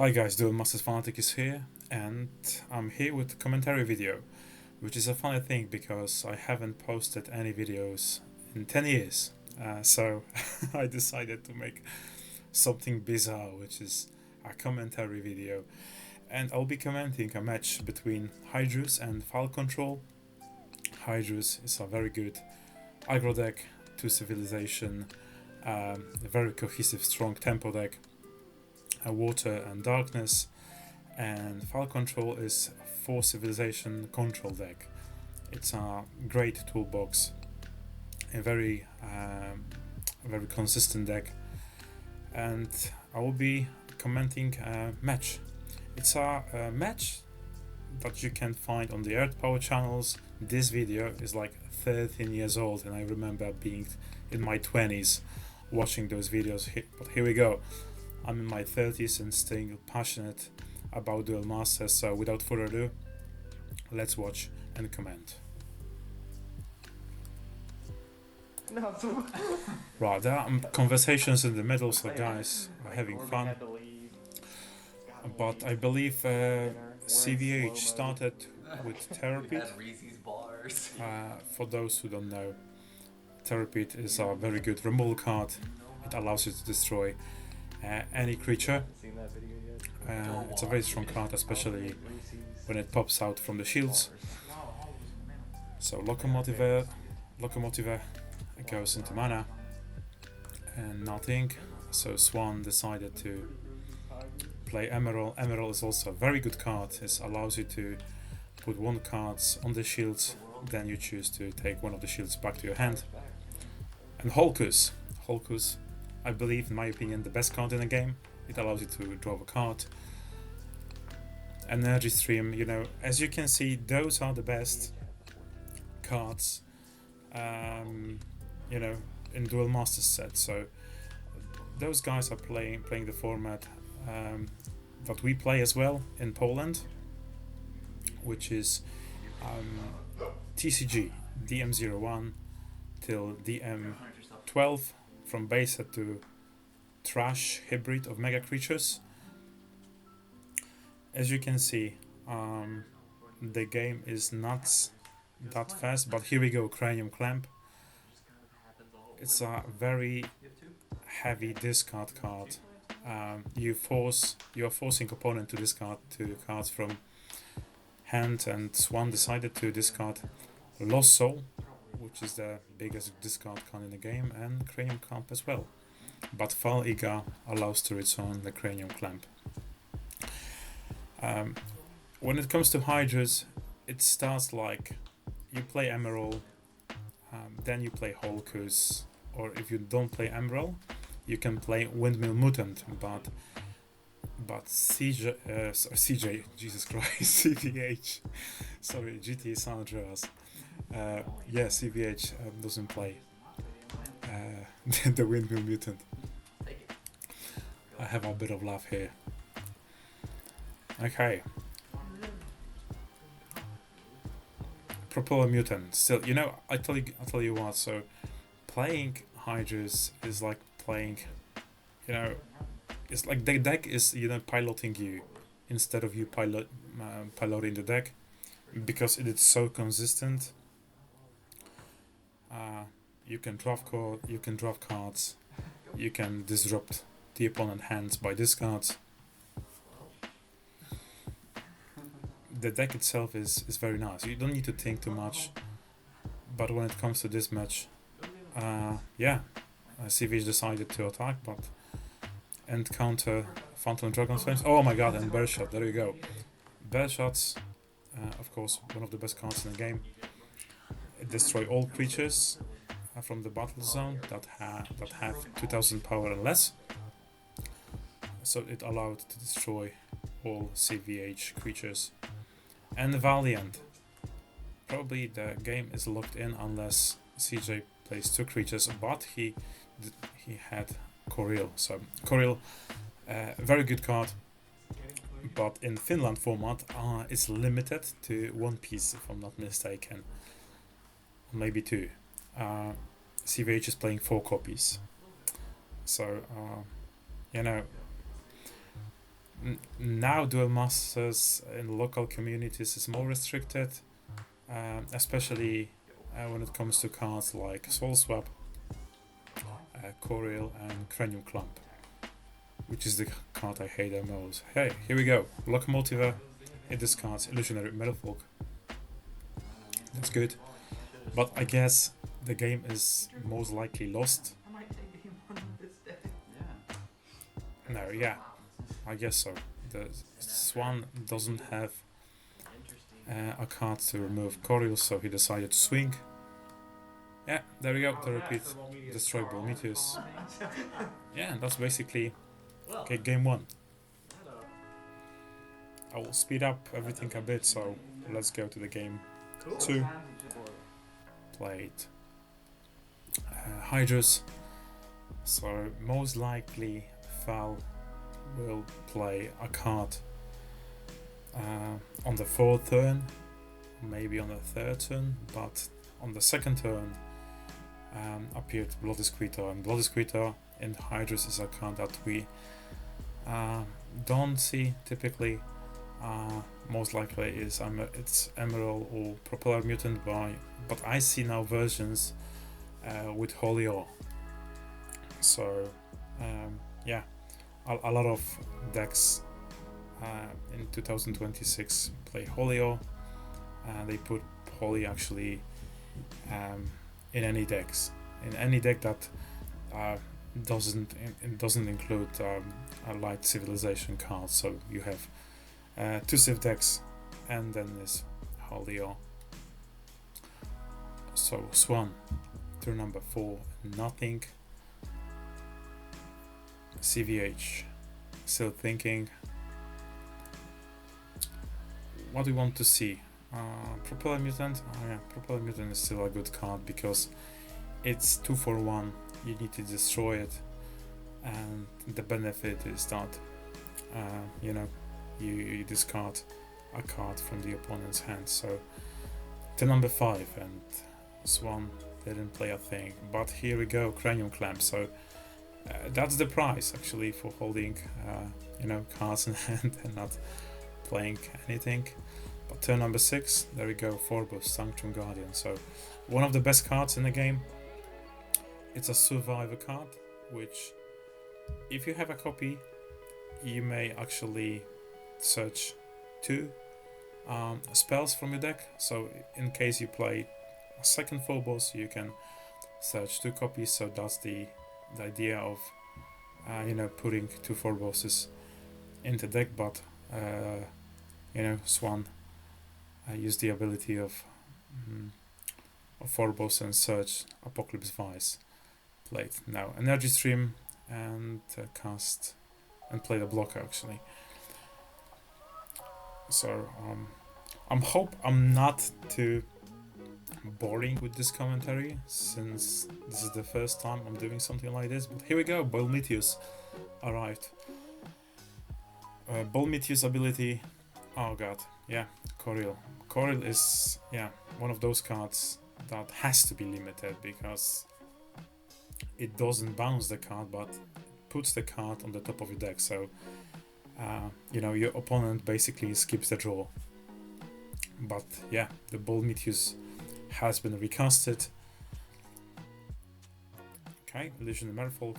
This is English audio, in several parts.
Hi guys, Duel Masters Fanatic is here, and I'm here with a commentary video, which is a funny thing because I haven't posted any videos in 10 years. So I decided to make something bizarre, which is a commentary video, and I'll be commenting a match between Hydrooze and Phal control. Hydrooze is a very good aggro deck, 2 civilization, a very cohesive, strong tempo deck. Water and darkness, and Phal control is 4 civilization control deck. It's a great toolbox, a very consistent deck, and I will be commenting a match. It's a match that you can find on the Earth Power channels. This video is like 13 years old, and I remember being in my 20s watching those videos. But here we go. I'm in my 30s and still passionate about Duel Masters, so without further ado, let's watch and comment. No, Right, there are conversations in the middle, so guys are having fun. But I believe CVH started with Therapy. For those who don't know, Therapy is a very good removal card. It allows you to destroy any creature. It's a very strong card, especially when it pops out from the shields. So Locomotive goes into mana and nothing. So SWAN decided to play Emerald. Emerald is also a very good card. It allows you to put 1 card on the shields, then you choose to take one of the shields back to your hand. And Hydrooze, I believe, in my opinion, the best card in the game. It allows you to draw a card. Energy Stream, you know, as you can see, those are the best cards, you know, in Duel Masters set. So those guys are playing the format that we play as well in Poland, which is TCG, DM01 till DM12. From base set to trash hybrid of mega creatures. As you can see, the game is not that fast, but here we go. Cranium Clamp. It's a very heavy discard card. You are forcing opponent to discard 2 cards from hand, and SWAN decided to discard Lost Soul, which is the biggest discard card in the game, and Cranium Clamp as well. But Phal allows to return the Cranium Clamp. When it comes to Hydrooze, it starts like you play Emerald, then you play Hydrooze, or if you don't play Emerald, you can play Windmill Mutant, but CJ, Jesus Christ, CVH, sorry, GT San Andreas. Yeah, CVH doesn't play the Windmill Mutant. I have a bit of laugh here. Okay. Propeller Mutant. Still, you know, I tell you what. So, playing Hydrooze is like playing, you know, it's like the deck is, you know, piloting you instead of you piloting the deck, because it is so consistent. You can draw cards, you can disrupt the opponent's hands by discards. The deck itself is very nice. You don't need to think too much. But when it comes to this match, CVH decided to attack, and counter Phantom Dragon's Flames. Oh my god, and Bear Shot, there you go. Bear Shots, of course, one of the best cards in the game. It destroys all creatures from the battle zone that have 2000 power and less. So it allowed to destroy all CVH creatures. And Valiant. Probably the game is locked in unless CJ plays 2 creatures, but he had Koril. So Koril, very good card, but in Finland format it's limited to 1 piece, if I'm not mistaken, maybe 2. CVH is playing 4 copies. So you know, Now Duel Masters in local communities is more restricted, especially when it comes to cards like Soul Swap, Coriel, and Cranium Clump, which is the card I hate the most. Hey, here we go. Locomotiva, it discards Illusionary Merfolk. That's good. But I guess the game is most likely lost. No, yeah, I guess so. The SWAN doesn't have a card to remove Coriel, so he decided to swing. Yeah, there we go, the repeat. Destroy Prometheus. Yeah, that's basically okay, game 1. I will speed up everything a bit, so let's go to the game 2. Played Hydrooze. So most likely Phal will play a card on the 4th turn, maybe on the 3rd turn, but on the 2nd turn appeared Bloody Squeeter, and Bloody Squeeter in Hydrooze is a card that we don't see typically. Most likely it's Emerald or Propeller Mutant, but I see now versions with Holy Ore. So yeah, a lot of decks in 2026 play Holy Ore. They put Holy actually in any decks, in any deck that doesn't include a light civilization card. So you have 2 Civ decks, and then this Holy Ore. So SWAN, turn number 4, nothing. CVH, still thinking. What do we want to see? Propeller Mutant. Oh yeah, Propeller Mutant is still a good card because it's 2 for 1. You need to destroy it, and the benefit is that you discard a card from the opponent's hand. So to number 5, and SWAN didn't play a thing. But here we go, Cranium Clamp. So that's the price actually for holding cards in hand and not playing anything. But turn number 6, there we go, Phorbos, Sanctum Guardian. So one of the best cards in the game. It's a survivor card, which if you have a copy, you may actually search 2 spells from your deck. So in case you play a second Phobos, you can search 2 copies. So that's the idea of putting 2 Phoboses in the deck. But SWAN use the ability of Phobos and search Apocalypse Vice. Played now Energy Stream and cast and play the blocker actually. So I'm not too boring with this commentary, since this is the first time I'm doing something like this. But here we go, Bolmetheus arrived. Bolmetheus ability, oh god, yeah, Coriel. Coriel is one of those cards that has to be limited because it doesn't bounce the card, but puts the card on the top of your deck. So your opponent basically skips the draw. But yeah, the Bolmetheus has been recasted. Okay, Illusion Merfolk.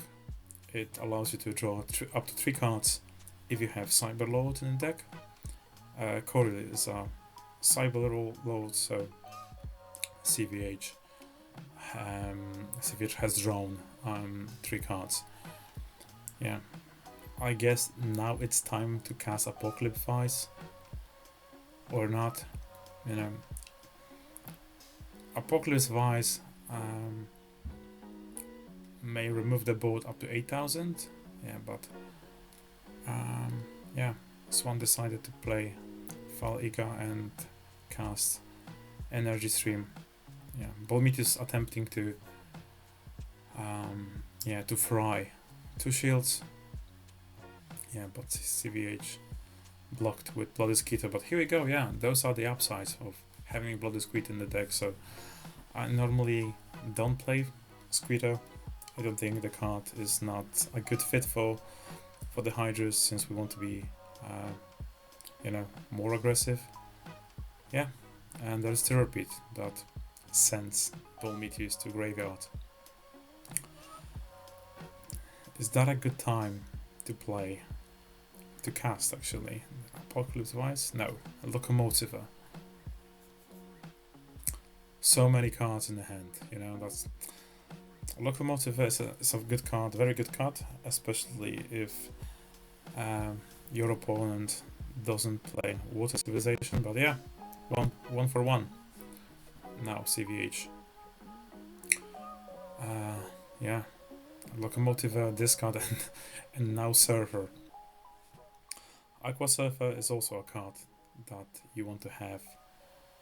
It allows you to draw up to 3 cards if you have Cyberlord in the deck. Coriel is a Cyberlord, so CVH. CVH has drawn 3 cards. Yeah, I guess now it's time to cast Apocalypse Vice, or not. Apocalypse Vice may remove the board up to 8,000. Yeah, but SWAN decided to play Phal and cast Energy Stream. Yeah, Bolmetheus attempting to fry 2 shields. Yeah, but CVH blocked with Bloody Squeeter. But here we go, yeah, those are the upsides of having Bloody Squeeter in the deck. So I normally don't play Squeeter. I don't think the card is not a good fit for the Hydrooze, since we want to be you know, more aggressive. Yeah, and there's the repeat that sends Duel Meteors to graveyard. Is that a good time to play? To cast, actually? Apocalypse Vice? No. Locomotive. So many cards in the hand, you know, that's... Locomotive is a good card, very good card, especially if your opponent doesn't play Water Civilization, but yeah, one for one. Now, CVH. Yeah, Locomotive, discard, and now Surfer. Aqua Surfer is also a card that you want to have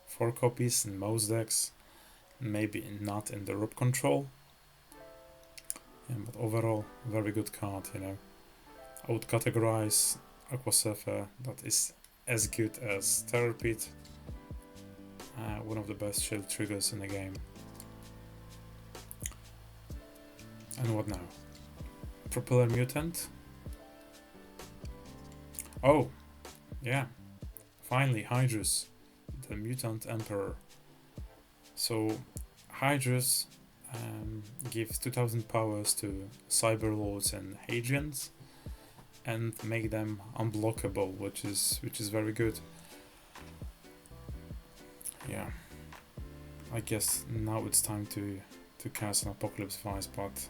4 copies in most decks, maybe not in the Rub control. Yeah, but overall, very good card, you know. I would categorize Aqua Surfer, that is as good as Terrapit, one of the best shield triggers in the game. And what now? Propeller Mutant. Oh, yeah, finally, Hydrooze, the Mutant Emperor. So, Hydrooze gives 2000 powers to Cyberlords and Hadrians and make them unblockable, which is very good. Yeah, I guess now it's time to cast an Apocalypse Vice, but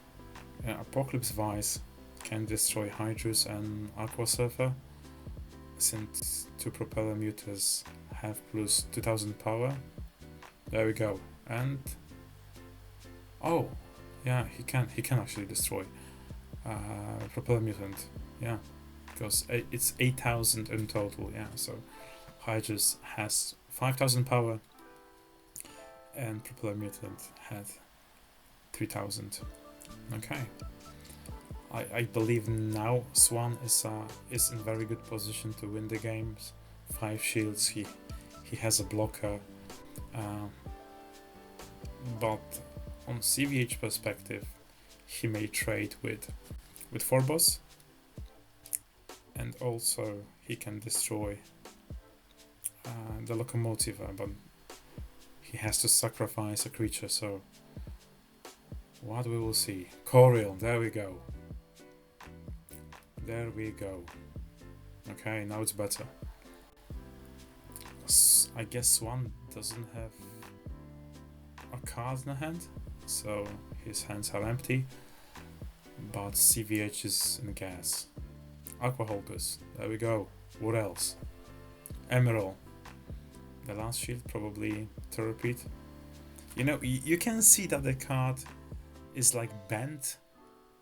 Apocalypse Vice can destroy Hydrooze and Aqua Surfer, since 2 Propeller Mutants have plus 2000 power. There we go. And oh, yeah, he can actually destroy Propeller Mutant. Yeah, because it's 8000 in total. Yeah, so Hydrooze has 5000 power, and Propeller Mutant had 3000. Okay. I believe now SWAN is in very good position to win the games. 5 shields. He has a blocker. But on CVH perspective, he may trade with Phobos, and also he can destroy the Locomotive, but he has to sacrifice a creature. So what we will see? Coriel, there we go. There we go. Okay, now it's better. I guess SWAN doesn't have a card in the hand, so his hands are empty, but CVH is in gas. Aqua Hulkers, there we go. What else? Emerald. The last shield, probably to repeat. You know, you can see that the card is like bent,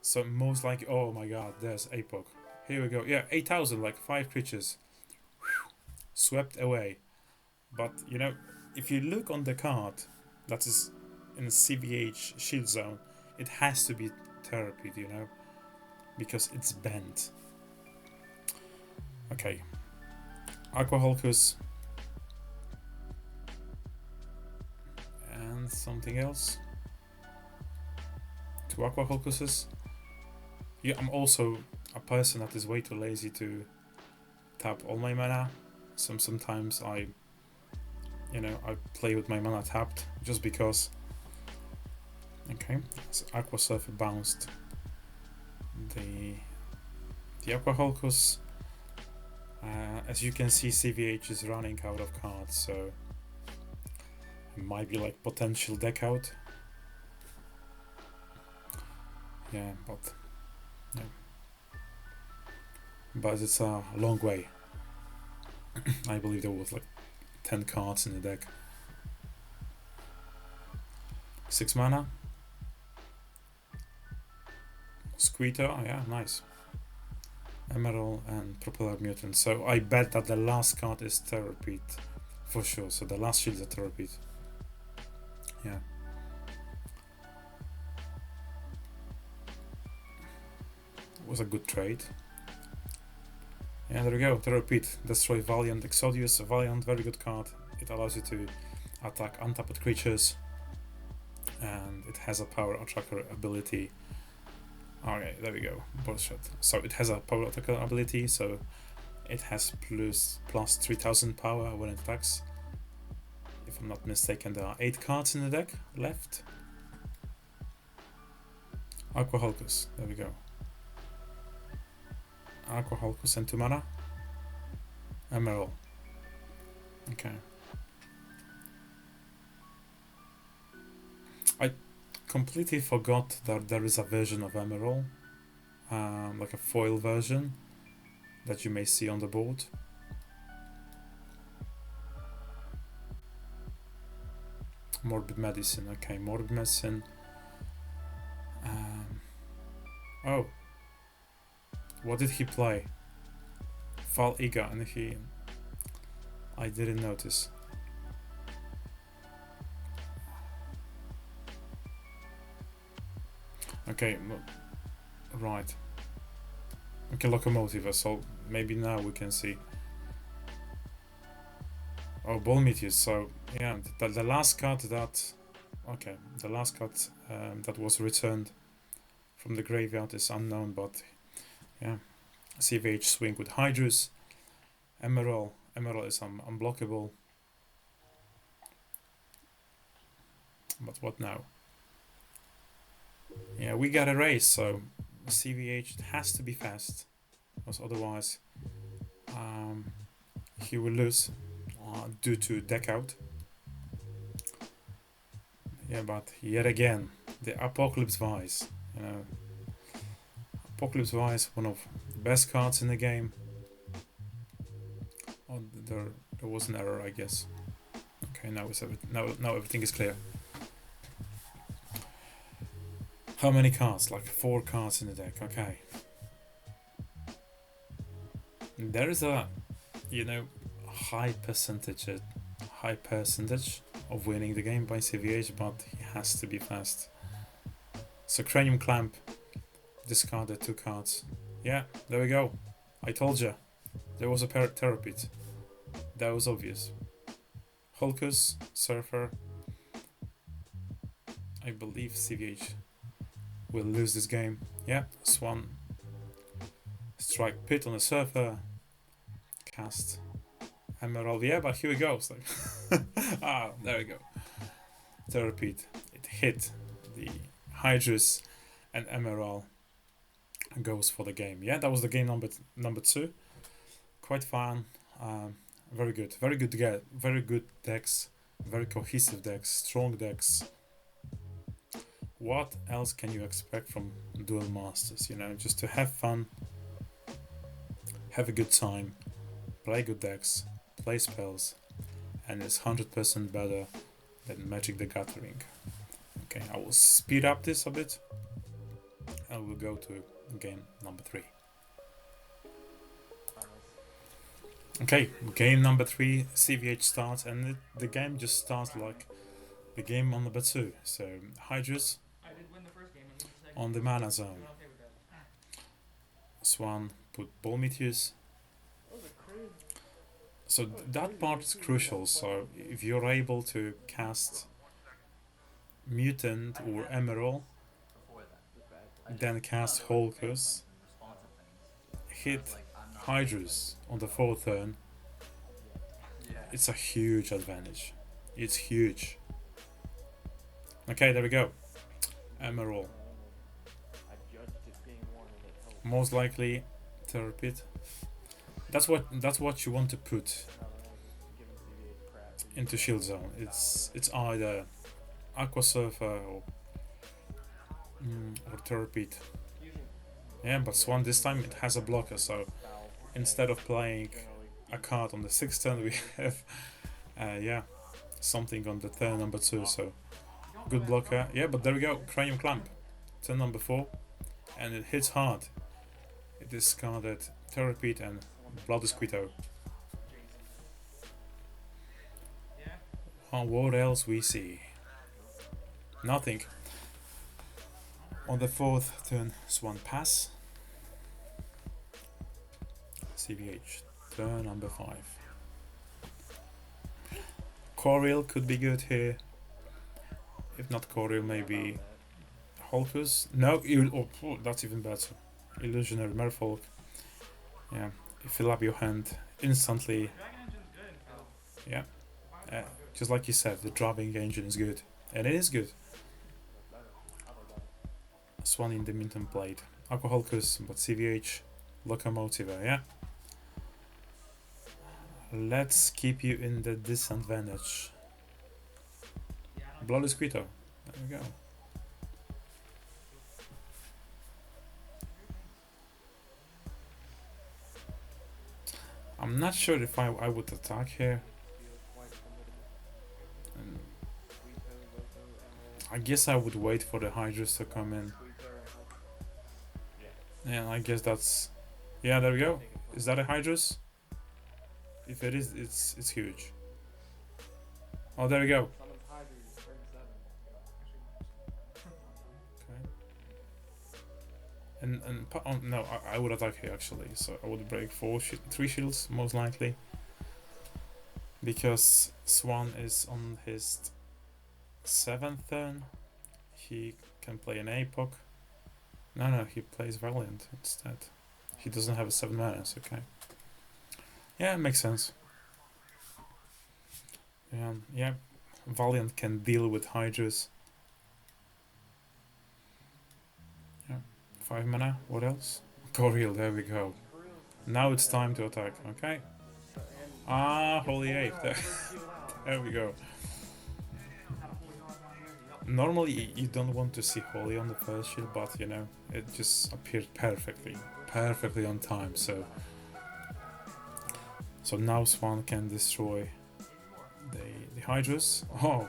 so most like, oh my god, there's Apoc. Here we go. Yeah, 8000, like 5 creatures. Whew, swept away. But, you know, if you look on the card that is in the CVH shield zone, it has to be Therapy, you know, because it's bent. Okay. Aqua Hulkers. And something else. 2 Aqua Hulkuses. Yeah, I'm also a person that is way too lazy to tap all my mana. Sometimes I play with my mana tapped just because. Okay, so Aqua Surfer bounced the Aqua Hulkus. As you can see, CVH is running out of cards, so it might be like potential deck out. Yeah, but it's a long way. I believe there was like 10 cards in the deck. 6 mana. Squeeter, oh yeah, nice. Emerald and Propeller Mutant. So I bet that the last card is Terrapit for sure. So the last shield is a Terrapit. Yeah. It was a good trade. Yeah, there we go. Terrapit. Destroy Valiant Exodius. Valiant, very good card. It allows you to attack untapped creatures. And it has a power attracker ability. Okay, there we go. Bullshit. So it has a power attacker ability, so It has plus 3000 power when it attacks. If I'm not mistaken, there are 8 cards in the deck left. Aqua Hulkus, there we go. Aqua Hulkus and 2 mana. Emerald. Okay. I completely forgot that there is a version of Emerald, like a foil version that you may see on the board. Morbid Medicine, okay, Morbid Medicine. Oh, what did he play? Phal Iga, and I didn't notice. Okay, right. Okay, Locomotive, so maybe now we can see. Oh, Ball Meteors, so yeah, the last card that... Okay, the last card that was returned from the graveyard is unknown, but yeah. CVH swing with Hydrooze. Emerald is unblockable. But what now? Yeah, we got a race, so CVH has to be fast, because otherwise he will lose due to deck out. Yeah, but yet again, the Apocalypse Vice. You know, Apocalypse Vice, one of the best cards in the game. Oh, there was an error, I guess. Okay, now everything is clear. How many cards? Like 4 cards in the deck. Okay. There is a, high percentage of winning the game by CVH, but he has to be fast. So Cranium Clamp discarded 2 cards. Yeah, there we go. I told you. There was a Therapit. That was obvious. Hulkus, Surfer. I believe CVH will lose this game. Yeah, SWAN. Strike Pit on the Surfer. Cast Emerald. Yeah, but here we go. So there we go. Therapit. It hit the Hydrooze, and Emerald goes for the game. Yeah, that was the game number 2. Quite fun. Very good decks, very cohesive decks, strong decks. What else can you expect from Duel Masters? Just to have fun, have a good time, play good decks, play spells, and it's 100% better than Magic the Gathering. Okay, I will speed up this a bit. I will go to game number 3. Okay, game number 3, CVH starts, and the game just starts like the game on number 2. So Hydrooze on the mana zone. SWAN put Ball Meteors. So that part is crucial. So if you're able to cast Mutant or Emerald, then cast Hulkus, hit Hydrooze on the 4th turn, it's a huge advantage. It's huge. Okay, there we go. Emerald. Most likely Therapit. That's what you want to put into shield zone. It's either Aqua Surfer or Therapit. Yeah, but SWAN this time it has a blocker, so instead of playing a card on the 6th turn, we have something on the turn number 2. So good blocker. Yeah, but there we go. Cranium Clamp, turn number 4, and it hits hard. It discarded Therapit and Blood Squito. What else we see? Nothing. On the 4th turn, SWAN pass. CVH, turn number 5. Coriel could be good here. If not Coriel, maybe Hulkus. No, that's even better. Illusionary Merfolk. Yeah, fill up your hand instantly. Yeah, just like you said, the driving engine is good, and it is good. SWAN in the meantime played Alcoholcus, but CVH Locomotive. Yeah, let's keep you in the disadvantage. Bloody Squito. There we go. I'm not sure if I would attack here. And I guess I would wait for the Hydrooze to come in. Yeah, I guess that's... Yeah, there we go. Is that a Hydrooze? If it is, it's huge. Oh, there we go. Okay. And oh, no, I would attack here actually. So I would break 3 shields most likely, because SWAN is on his 7th turn. He can play an APOC. No, he plays Valiant instead. He doesn't have a 7 mana, okay. Yeah, it makes sense. Yeah, Valiant can deal with Hydrooze. Yeah, 5 mana, what else? Coriel, there we go. Now it's time to attack, okay. Ah, Holy Ape, there we go. Normally you don't want to see Holy on the first shield, but you know, it just appeared perfectly on time, so now SWAN can destroy the Hydrooze. Oh,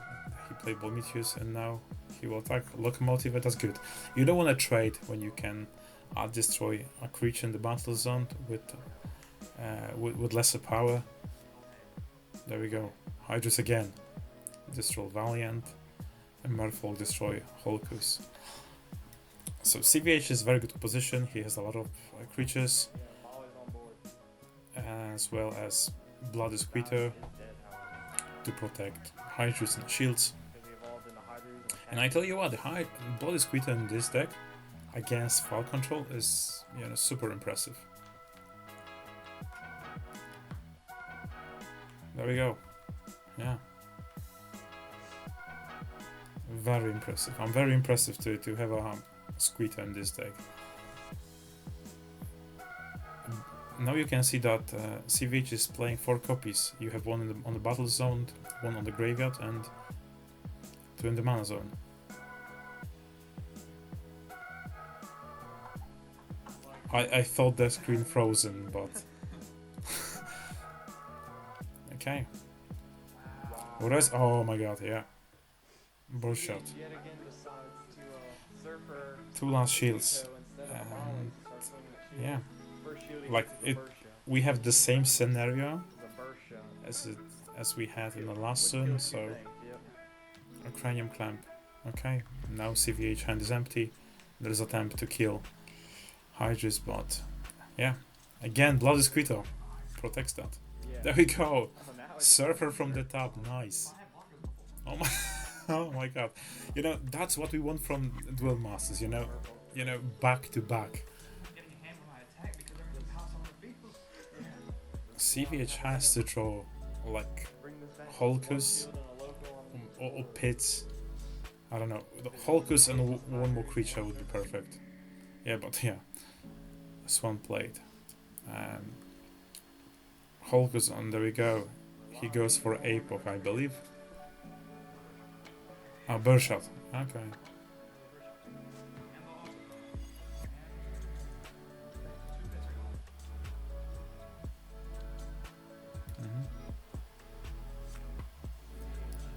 he played Prometheus and now he will attack Locomotive. That's good. You don't want to trade when you can destroy a creature in the battle zone with lesser power. There we go. Hydrooze again. Destroy Valiant. And Merfolk destroy Holkus. So CVH is very good position. He has a lot of creatures, as well as Bloody Squeeter to protect Hydrooze and shields. And I tell you what, the Bloody Squeeter in this deck against Phal control is, you know, super impressive. There we go. Yeah. Very impressive. I'm very impressive to have a Squeeter in this deck. Now you can see that CVH is playing 4 copies. You have one on the battle zone, one on the graveyard, and 2 in the mana zone. I thought the screen frozen, but okay. What else? Oh my god, yeah. Bullshot. 2 last shields. And yeah. Like it, we have the same scenario as we had in the last turn, so a cranium clamp. Okay, now CVH hand is empty. There is attempt to kill Hydrooze, but yeah, again Bloody Squeeter protects that. There we go. Surfer from the top, nice. Oh my, oh my god. You know, that's what we want from Duel Masters. You know, back to back. CVH has to draw like Holkus or Pits. I don't know. The Holkus and one more creature would be perfect. Yeah, but yeah, SWAN played. Holkus, and there we go. He goes for APOC, I believe. Ah, Birdshot. Okay.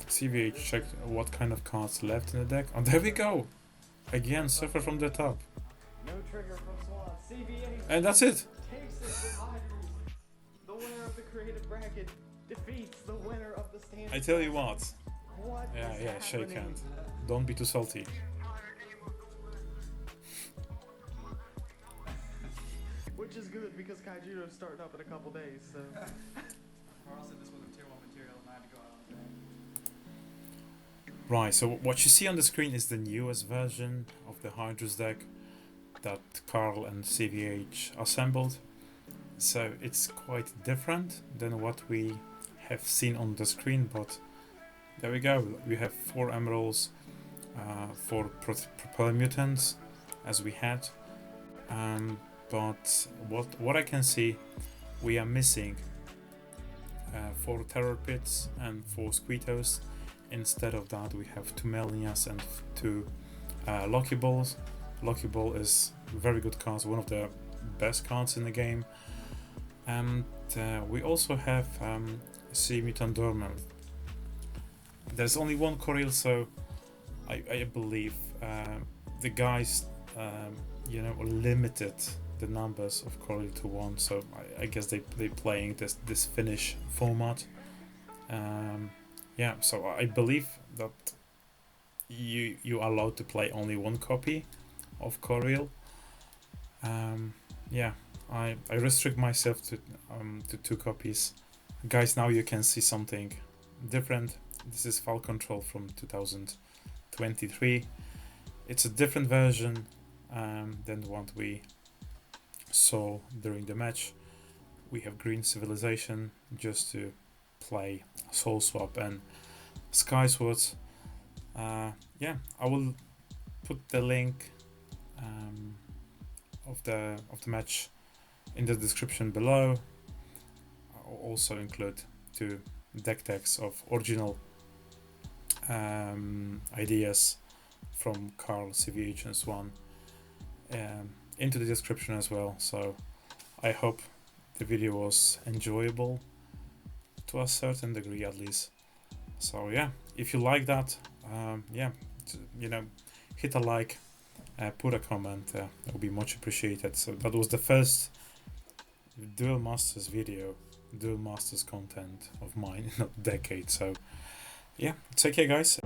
CVH checked what kind of cards left in the deck. Oh, there we go! Again, Surfer from the top. No trigger from SWAN. CVH. And that's it! Takes it with Hydrooze. The winner of the creative bracket defeats the winner of the standard. I tell you what. What Yeah, is shake happening? hand. Don't be too salty. Which is good because Hydrooze starting up in a couple days, so. Carl said this was a tier 1 material and I had to go out on that. Right, so what you see on the screen is the newest version of the Hydrooze deck that Carl and CVH assembled. so it's quite different than what we have seen on the screen, but there we go. We have 4 emeralds, 4 propeller mutants as we had, but what I can see, we are missing 4 terror pits and 4 squeetos. Instead of that, we have 2 Melnias and 2 Lucky Balls. Lucky Ball is a very good card, one of the best cards in the game. And we also have Sea Mutant Dormant. There's only 1 Coril, so I believe the guys limited the numbers of Coril to 1, so I guess they playing this finish format. Yeah, so I believe that you are allowed to play only 1 copy of Coril. Yeah, I restrict myself to 2 copies. Guys, now you can see something different. This is Phal Control from 2023. It's a different version than what we saw during the match. We have Green Civilization just to play Soul Swap and Sky Swords. Yeah, I will put the link of the match in the description below. I'll also include 2 deck decks of original ideas from Carl, CVH and SWAN into the description as well. So I hope the video was enjoyable to a certain degree at least. So yeah, if you like that, hit a like, put a comment, that would be much appreciated. So that was the first Duel Masters video, Duel Masters content of mine in a decade. So yeah, take care guys.